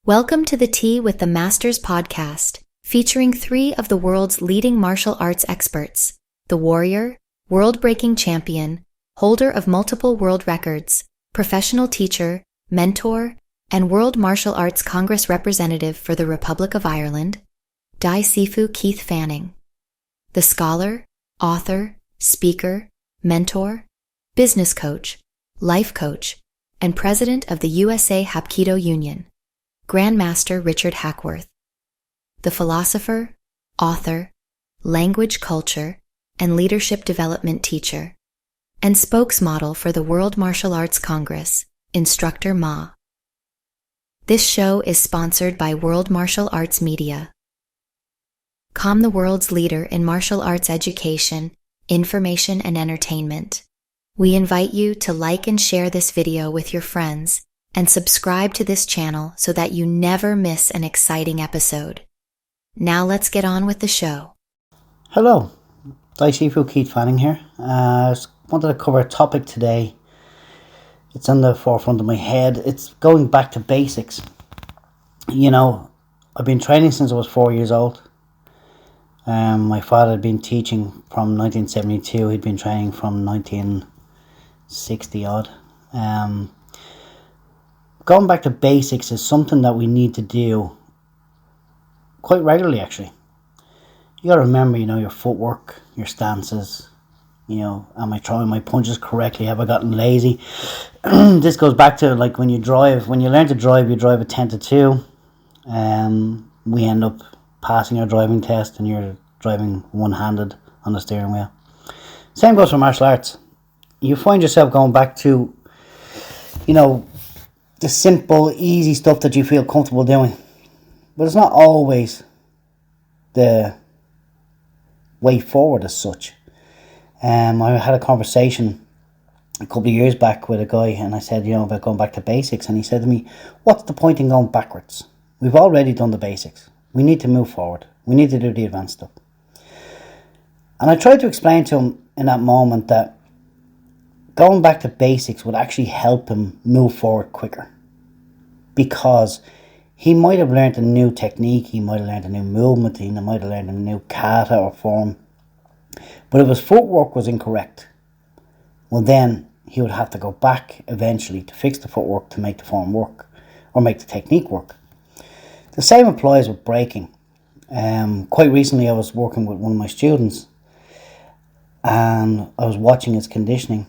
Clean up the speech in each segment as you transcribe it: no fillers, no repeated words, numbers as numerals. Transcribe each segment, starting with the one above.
Welcome to the Tea with the Masters podcast, featuring three of the world's leading martial arts experts: the warrior, world-breaking champion, holder of multiple world records, professional teacher, mentor, and World Martial Arts Congress representative for the Republic of Ireland, Sifu Keith Fanning; the scholar, author, speaker, mentor, business coach, life coach, and president of the USA Hapkido Union, Grandmaster Richard Hackworth; the philosopher, author, language culture, and leadership development teacher, and spokesmodel for the World Martial Arts Congress, Instructor Ma. This show is sponsored by World Martial Arts Media. Come the world's leader in martial arts education, information, and entertainment. We invite you to like and share this video with your friends and subscribe to this channel so that you never miss an exciting episode. Now let's get on with the show. Hello, Sifu Keith Fanning here. I wanted to cover a topic today. It's on the forefront of my head. It's going back to basics. You know, I've been training since I was 4 years old. My father had been teaching from 1972. He'd been training from 1960 odd. Going back to basics is something that we need to do quite regularly, actually. You got to remember, your footwork, your stances. Am I throwing my punches correctly? Have I gotten lazy? This goes back to like when you drive. When you learn to drive, you drive at 10 to 2. We end up passing our driving test and you're driving one-handed on the steering wheel. Same goes for martial arts. You find yourself going back to, the simple, easy stuff that you feel comfortable doing. But it's not always the way forward as such. I had a conversation a couple of years back with a guy and I said, about going back to basics. And he said to me, what's the point in going backwards? We've already done the basics. We need to move forward. We need to do the advanced stuff. And I tried to explain to him in that moment that going back to basics would actually help him move forward quicker. Because he might have learned a new technique, he might have learned a new movement, he might have learned a new kata or form. But if his footwork was incorrect, well then he would have to go back eventually to fix the footwork to make the form work, or make the technique work. The same applies with breaking. Quite recently I was working with one of my students and I was watching his conditioning.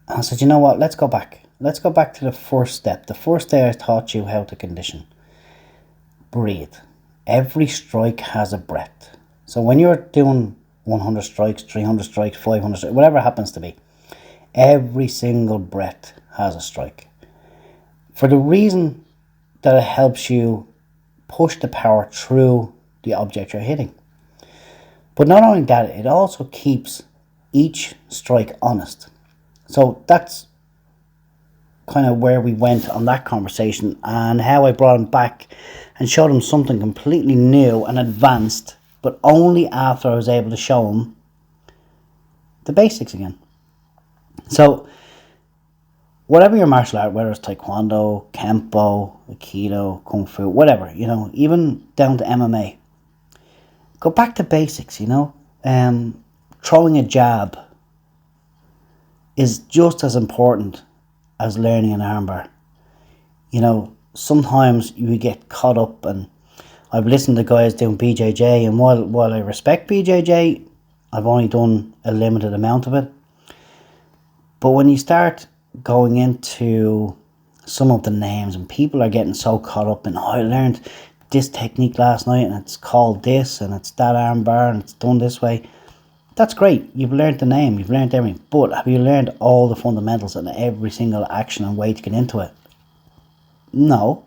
And I said, you know what, let's go back. Let's go back to the first step. The first day I taught you how to condition. Breathe. Every strike has a breath. So when you're doing 100 strikes, 300 strikes, 500 strikes, whatever it happens to be, every single breath has a strike. For the reason that it helps you push the power through the object you're hitting. But not only that, it also keeps each strike honest. So that's kind of where we went on that conversation and how I brought him back and showed him something completely new and advanced, but only after I was able to show him the basics again. So whatever your martial art, whether it's taekwondo, kempo, aikido, kung fu, whatever, even down to MMA, go back to basics. Throwing a jab is just as important as learning an armbar. Sometimes you get caught up, and I've listened to guys doing BJJ, and while I respect BJJ, I've only done a limited amount of it. But when you start going into some of the names and people are getting so caught up in, I learned this technique last night and it's called this and it's that armbar and it's done this way. That's great. You've learned the name, you've learned everything, but have you learned all the fundamentals and every single action and way to get into it? No.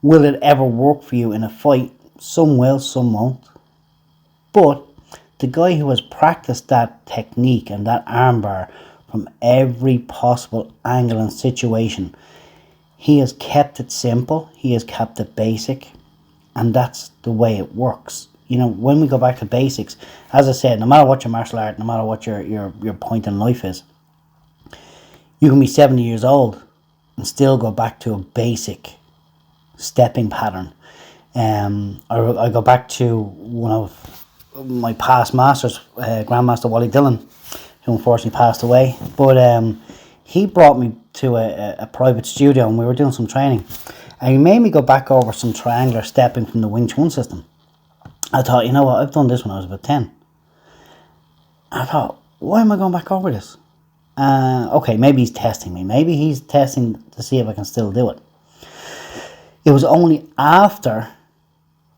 Will it ever work for you in a fight? Some will, some won't. But the guy who has practiced that technique and that armbar from every possible angle and situation, he has kept it simple, he has kept it basic, and that's the way it works. When we go back to basics, as I said, no matter what your martial art, no matter what your point in life is, you can be 70 years old and still go back to a basic stepping pattern. I go back to one of my past masters, Grandmaster Wally Dillon, who unfortunately passed away. But he brought me to a private studio, and we were doing some training. And he made me go back over some triangular stepping from the Wing Chun system. I thought, you know what, I've done this when I was about 10. I thought, why am I going back over this? Okay, maybe he's testing me. Maybe he's testing to see if I can still do it. It was only after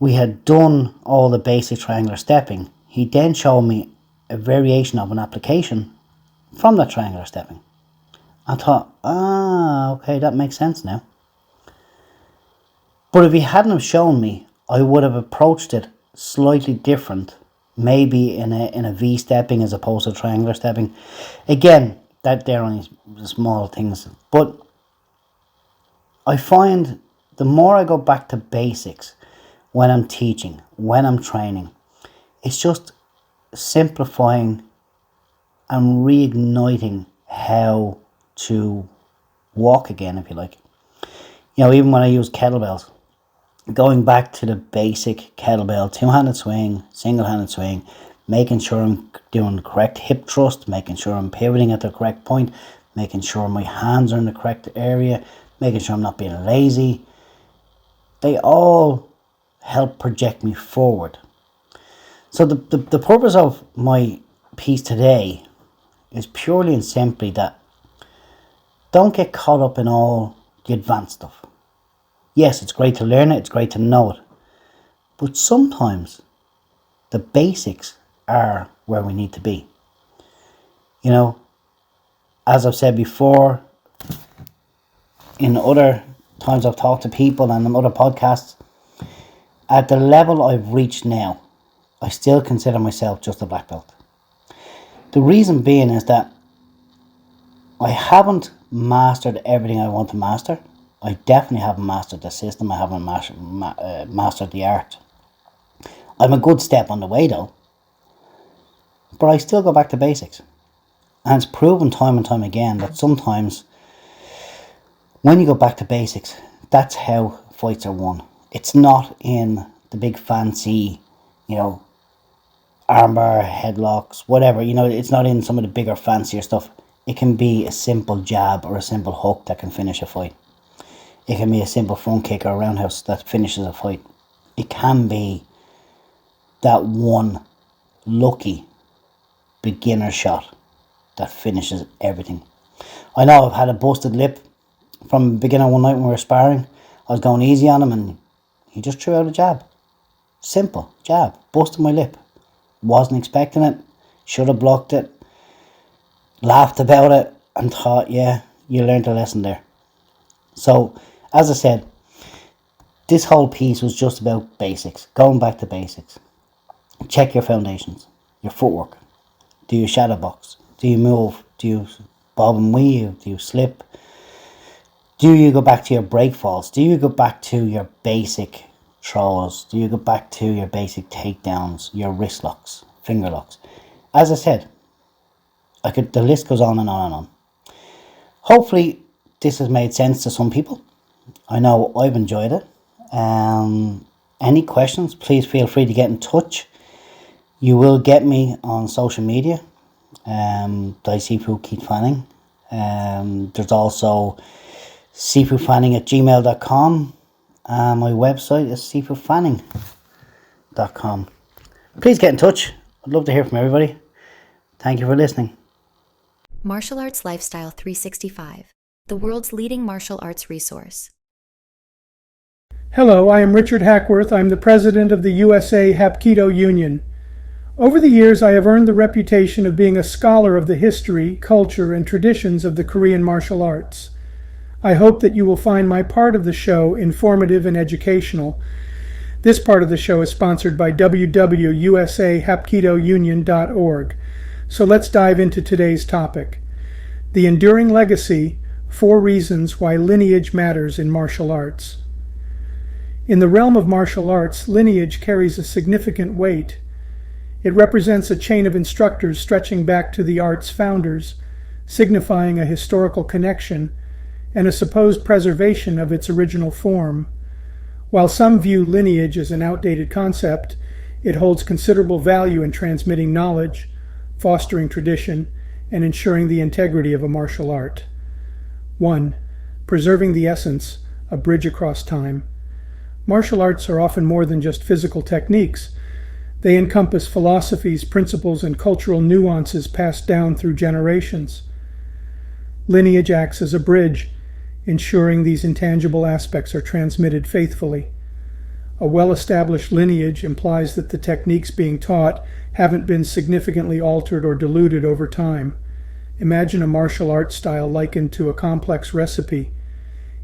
we had done all the basic triangular stepping, he then showed me a variation of an application from that triangular stepping. I thought, okay, that makes sense now. But if he hadn't have shown me, I would have approached it slightly different, maybe in a V stepping as opposed to triangular stepping. Again, that they're only small things, but I find the more I go back to basics when I'm teaching, when I'm training, it's just simplifying and reigniting how to walk again, if you like. You know, even when I use kettlebells, going back to the basic kettlebell, two-handed swing, single-handed swing, making sure I'm doing the correct hip thrust, making sure I'm pivoting at the correct point, making sure my hands are in the correct area, making sure I'm not being lazy. They all help project me forward. So the purpose of my piece today is purely and simply that don't get caught up in all the advanced stuff. Yes, it's great to learn it, it's great to know it, but sometimes the basics are where we need to be. You know, as I've said before, in other times I've talked to people and in other podcasts, at the level I've reached now, I still consider myself just a black belt. The reason being is that I haven't mastered everything I want to master. I definitely haven't mastered the system. I haven't mastered the art. I'm a good step on the way though. But I still go back to basics. And it's proven time and time again that sometimes when you go back to basics, that's how fights are won. It's not in the big fancy, you know, armbar, headlocks, whatever. You know, it's not in some of the bigger, fancier stuff. It can be a simple jab or a simple hook that can finish a fight. It can be a simple front kick or a roundhouse that finishes a fight. It can be that one lucky beginner shot that finishes everything. I know I've had a busted lip from a beginner one night when we were sparring. I was going easy on him and he just threw out a jab. Simple jab. Busted my lip. Wasn't expecting it. Should have blocked it. Laughed about it and thought, yeah, you learned a lesson there. So, as I said, this whole piece was just about basics. Going back to basics. Check your foundations. Your footwork. Do you shadow box? Do you move? Do you bob and weave? Do you slip? Do you go back to your break falls? Do you go back to your basic throws? Do you go back to your basic takedowns? Your wrist locks? Finger locks? As I said, the list goes on and on and on. Hopefully this has made sense to some people. I know I've enjoyed it. Any questions, please feel free to get in touch. You will get me on social media. Sifu Keith Fanning. There's also sifufanning@gmail.com. My website is sifufanning.com. Please get in touch. I'd love to hear from everybody. Thank you for listening. Martial Arts Lifestyle 365, the world's leading martial arts resource. Hello, I am Richard Hackworth. I'm the president of the USA Hapkido Union. Over the years, I have earned the reputation of being a scholar of the history, culture, and traditions of the Korean martial arts. I hope that you will find my part of the show informative and educational. This part of the show is sponsored by www.usahapkidounion.org. So let's dive into today's topic. The Enduring Legacy, 4 Reasons Why Lineage Matters in Martial Arts. In the realm of martial arts, lineage carries a significant weight. It represents a chain of instructors stretching back to the art's founders, signifying a historical connection and a supposed preservation of its original form. While some view lineage as an outdated concept, it holds considerable value in transmitting knowledge, fostering tradition, and ensuring the integrity of a martial art. 1. Preserving the essence, a bridge across time. Martial arts are often more than just physical techniques. They encompass philosophies, principles, and cultural nuances passed down through generations. Lineage acts as a bridge, ensuring these intangible aspects are transmitted faithfully. A well-established lineage implies that the techniques being taught haven't been significantly altered or diluted over time. Imagine a martial arts style likened to a complex recipe.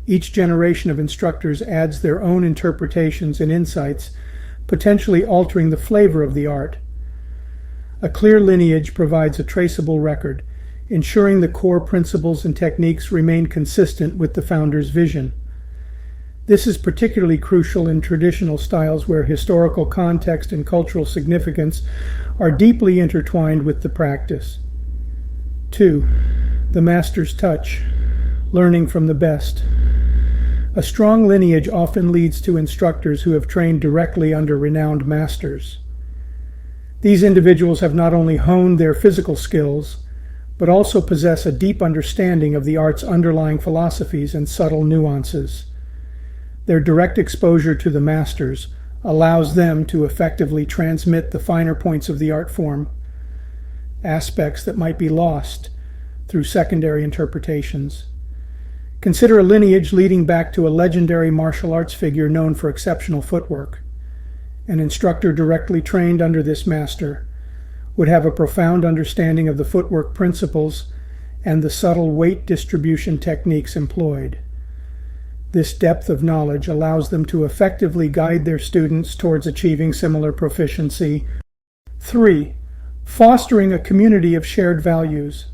Each generation of instructors adds their own interpretations and insights, potentially altering the flavor of the art. A clear lineage provides a traceable record, ensuring the core principles and techniques remain consistent with the founder's vision. This is particularly crucial in traditional styles where historical context and cultural significance are deeply intertwined with the practice. 2. The master's touch, learning from the best. A strong lineage often leads to instructors who have trained directly under renowned masters. These individuals have not only honed their physical skills, but also possess a deep understanding of the art's underlying philosophies and subtle nuances. Their direct exposure to the masters allows them to effectively transmit the finer points of the art form, aspects that might be lost through secondary interpretations. Consider a lineage leading back to a legendary martial arts figure known for exceptional footwork. An instructor directly trained under this master would have a profound understanding of the footwork principles and the subtle weight distribution techniques employed. This depth of knowledge allows them to effectively guide their students towards achieving similar proficiency. 3. Fostering a community of shared values.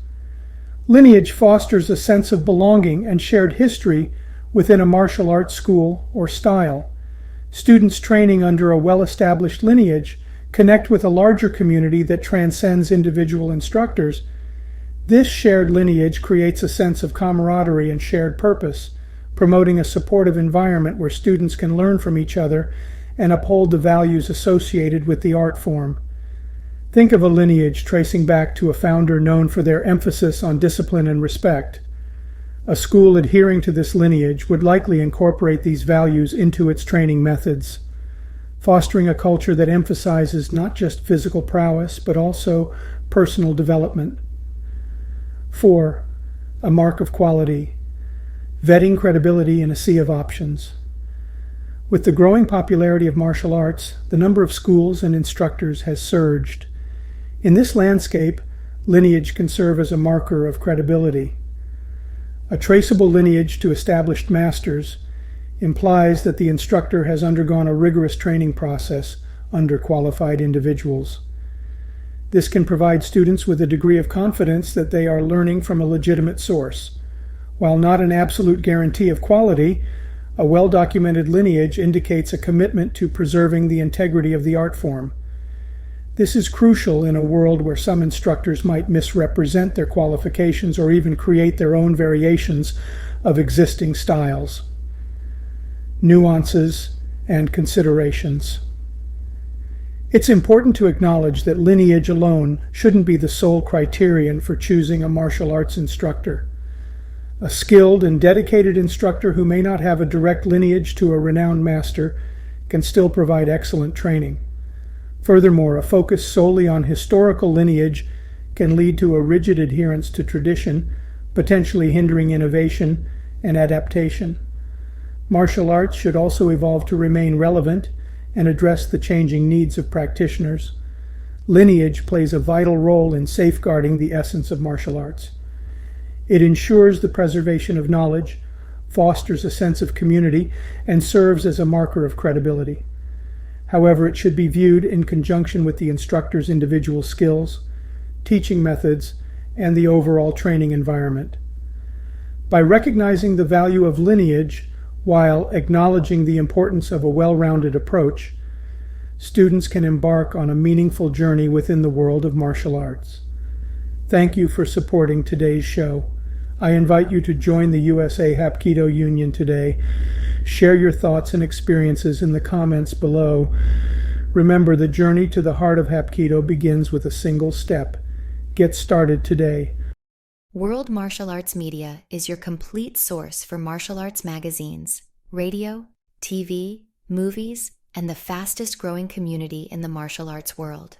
Lineage fosters a sense of belonging and shared history within a martial arts school or style. Students training under a well-established lineage connect with a larger community that transcends individual instructors. This shared lineage creates a sense of camaraderie and shared purpose, promoting a supportive environment where students can learn from each other and uphold the values associated with the art form. Think of a lineage tracing back to a founder known for their emphasis on discipline and respect. A school adhering to this lineage would likely incorporate these values into its training methods, fostering a culture that emphasizes not just physical prowess, but also personal development. 4. A mark of quality. Vetting credibility in a sea of options. With the growing popularity of martial arts, the number of schools and instructors has surged. In this landscape, lineage can serve as a marker of credibility. A traceable lineage to established masters implies that the instructor has undergone a rigorous training process under qualified individuals. This can provide students with a degree of confidence that they are learning from a legitimate source. While not an absolute guarantee of quality, a well-documented lineage indicates a commitment to preserving the integrity of the art form. This is crucial in a world where some instructors might misrepresent their qualifications or even create their own variations of existing styles. Nuances and considerations. It's important to acknowledge that lineage alone shouldn't be the sole criterion for choosing a martial arts instructor. A skilled and dedicated instructor who may not have a direct lineage to a renowned master can still provide excellent training. Furthermore, a focus solely on historical lineage can lead to a rigid adherence to tradition, potentially hindering innovation and adaptation. Martial arts should also evolve to remain relevant and address the changing needs of practitioners. Lineage plays a vital role in safeguarding the essence of martial arts. It ensures the preservation of knowledge, fosters a sense of community, and serves as a marker of credibility. However, it should be viewed in conjunction with the instructor's individual skills, teaching methods, and the overall training environment. By recognizing the value of lineage while acknowledging the importance of a well-rounded approach, students can embark on a meaningful journey within the world of martial arts. Thank you for supporting today's show. I invite you to join the USA Hapkido Union today. Share your thoughts and experiences in the comments below. Remember, the journey to the heart of Hapkido begins with a single step. Get started today. World Martial Arts Media is your complete source for martial arts magazines, radio, TV, movies, and the fastest growing community in the martial arts world.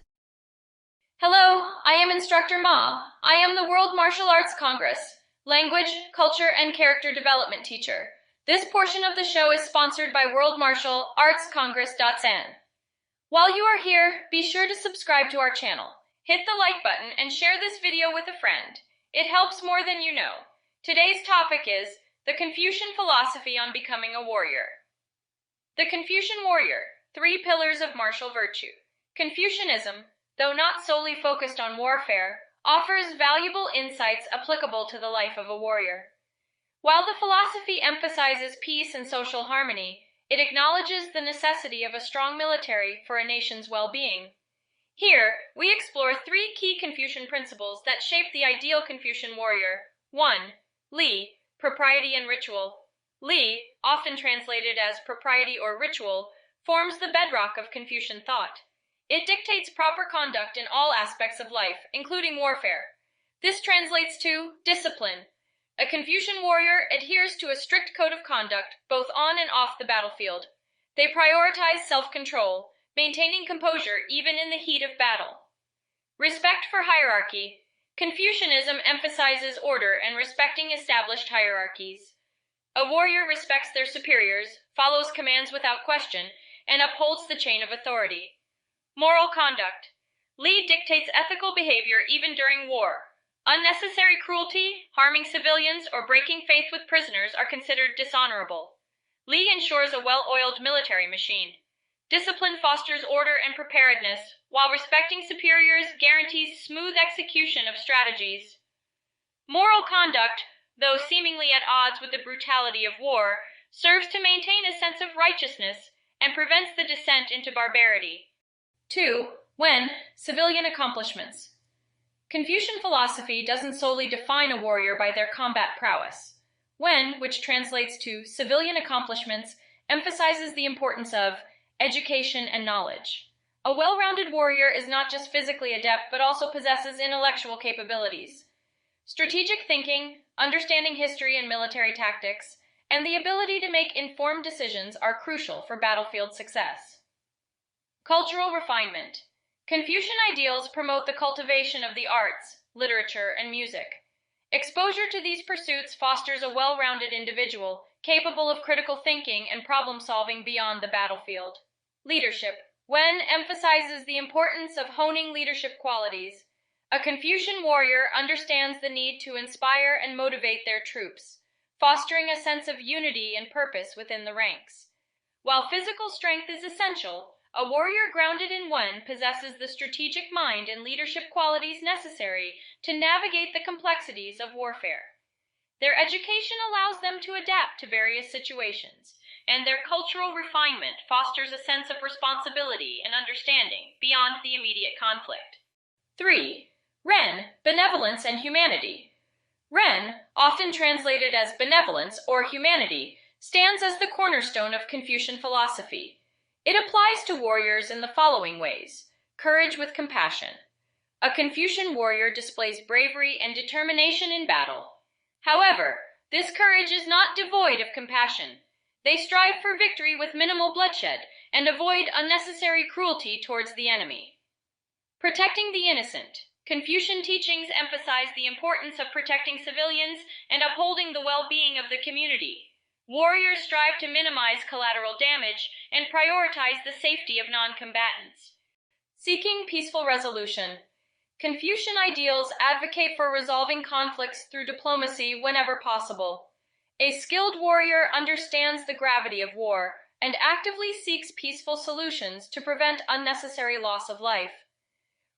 Hello, I am Instructor Ma. I am the World Martial Arts Congress, Language, Culture, and Character Development teacher. This portion of the show is sponsored by World Martial Arts Congress.san. While you are here, be sure to subscribe to our channel. Hit the like button and share this video with a friend. It helps more than you know. Today's topic is the Confucian philosophy on becoming a warrior. The Confucian warrior, 3 pillars of martial virtue. Confucianism, though not solely focused on warfare, offers valuable insights applicable to the life of a warrior. While the philosophy emphasizes peace and social harmony, it acknowledges the necessity of a strong military for a nation's well-being. Here, we explore 3 key Confucian principles that shape the ideal Confucian warrior. 1. Li, propriety and ritual. Li, often translated as propriety or ritual, forms the bedrock of Confucian thought. It dictates proper conduct in all aspects of life, including warfare. This translates to discipline. A Confucian warrior adheres to a strict code of conduct, both on and off the battlefield. They prioritize self-control, maintaining composure even in the heat of battle. Respect for hierarchy. Confucianism emphasizes order and respecting established hierarchies. A warrior respects their superiors, follows commands without question, and upholds the chain of authority. Moral conduct. Li dictates ethical behavior even during war. Unnecessary cruelty, harming civilians, or breaking faith with prisoners are considered dishonorable. Li ensures a well-oiled military machine. Discipline fosters order and preparedness, while respecting superiors guarantees smooth execution of strategies. Moral conduct, though seemingly at odds with the brutality of war, serves to maintain a sense of righteousness and prevents the descent into barbarity. 2. When, civilian accomplishments. Confucian philosophy doesn't solely define a warrior by their combat prowess. When, which translates to civilian accomplishments, emphasizes the importance of education and knowledge. A well-rounded warrior is not just physically adept, but also possesses intellectual capabilities. Strategic thinking, understanding history and military tactics, and the ability to make informed decisions are crucial for battlefield success. Cultural refinement. Confucian ideals promote the cultivation of the arts, literature, and music. Exposure to these pursuits fosters a well-rounded individual, capable of critical thinking and problem-solving beyond the battlefield. Leadership. When emphasizes the importance of honing leadership qualities. A Confucian warrior understands the need to inspire and motivate their troops, fostering a sense of unity and purpose within the ranks. While physical strength is essential, a warrior grounded in Wen possesses the strategic mind and leadership qualities necessary to navigate the complexities of warfare. Their education allows them to adapt to various situations, and their cultural refinement fosters a sense of responsibility and understanding beyond the immediate conflict. 3. Ren, benevolence and humanity. Ren, often translated as benevolence or humanity, stands as the cornerstone of Confucian philosophy. It applies to warriors in the following ways. Courage with compassion. A Confucian warrior displays bravery and determination in battle. However, this courage is not devoid of compassion. They strive for victory with minimal bloodshed and avoid unnecessary cruelty towards the enemy. Protecting the innocent. Confucian teachings emphasize the importance of protecting civilians and upholding the well-being of the community. Warriors strive to minimize collateral damage and prioritize the safety of non-combatants. Seeking peaceful resolution. Confucian ideals advocate for resolving conflicts through diplomacy whenever possible. A skilled warrior understands the gravity of war and actively seeks peaceful solutions to prevent unnecessary loss of life.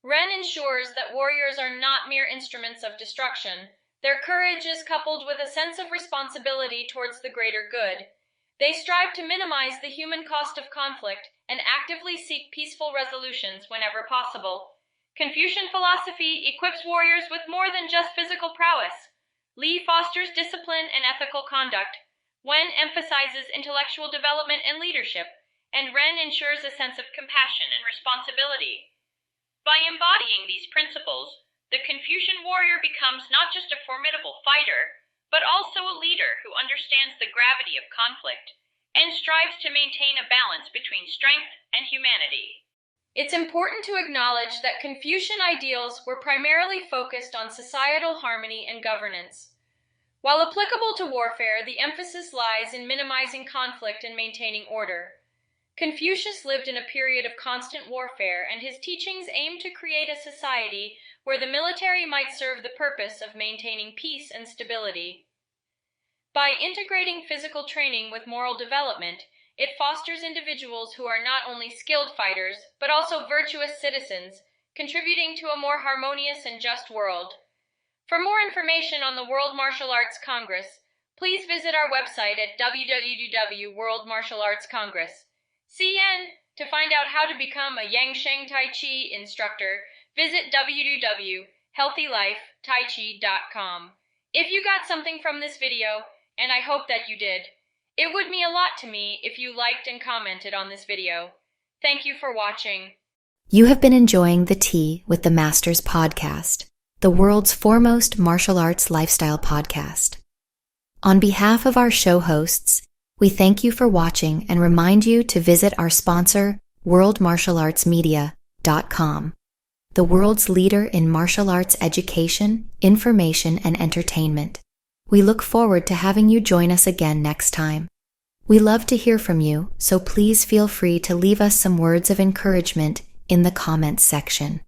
Ren ensures that warriors are not mere instruments of destruction. Their courage is coupled with a sense of responsibility towards the greater good. They strive to minimize the human cost of conflict and actively seek peaceful resolutions whenever possible. Confucian philosophy equips warriors with more than just physical prowess. Li fosters discipline and ethical conduct, Wen emphasizes intellectual development and leadership, and Ren ensures a sense of compassion and responsibility. By embodying these principles, the Confucian warrior becomes not just a formidable fighter, but also a leader who understands the gravity of conflict and strives to maintain a balance between strength and humanity. It's important to acknowledge that Confucian ideals were primarily focused on societal harmony and governance. While applicable to warfare, the emphasis lies in minimizing conflict and maintaining order. Confucius lived in a period of constant warfare, and his teachings aimed to create a society where the military might serve the purpose of maintaining peace and stability. By integrating physical training with moral development, it fosters individuals who are not only skilled fighters, but also virtuous citizens, contributing to a more harmonious and just world. For more information on the World Martial Arts Congress, please visit our website at www.worldmartialartscongress. CN. To find out how to become a Yangsheng Tai Chi instructor, visit www.healthylifetaichi.com. If you got something from this video, and I hope that you did, it would mean a lot to me if you liked and commented on this video. Thank you for watching. You have been enjoying the Tea with the Masters podcast, the world's foremost martial arts lifestyle podcast. On behalf of our show hosts, we thank you for watching and remind you to visit our sponsor, worldmartialartsmedia.com, the world's leader in martial arts education, information, and entertainment. We look forward to having you join us again next time. We love to hear from you, so please feel free to leave us some words of encouragement in the comments section.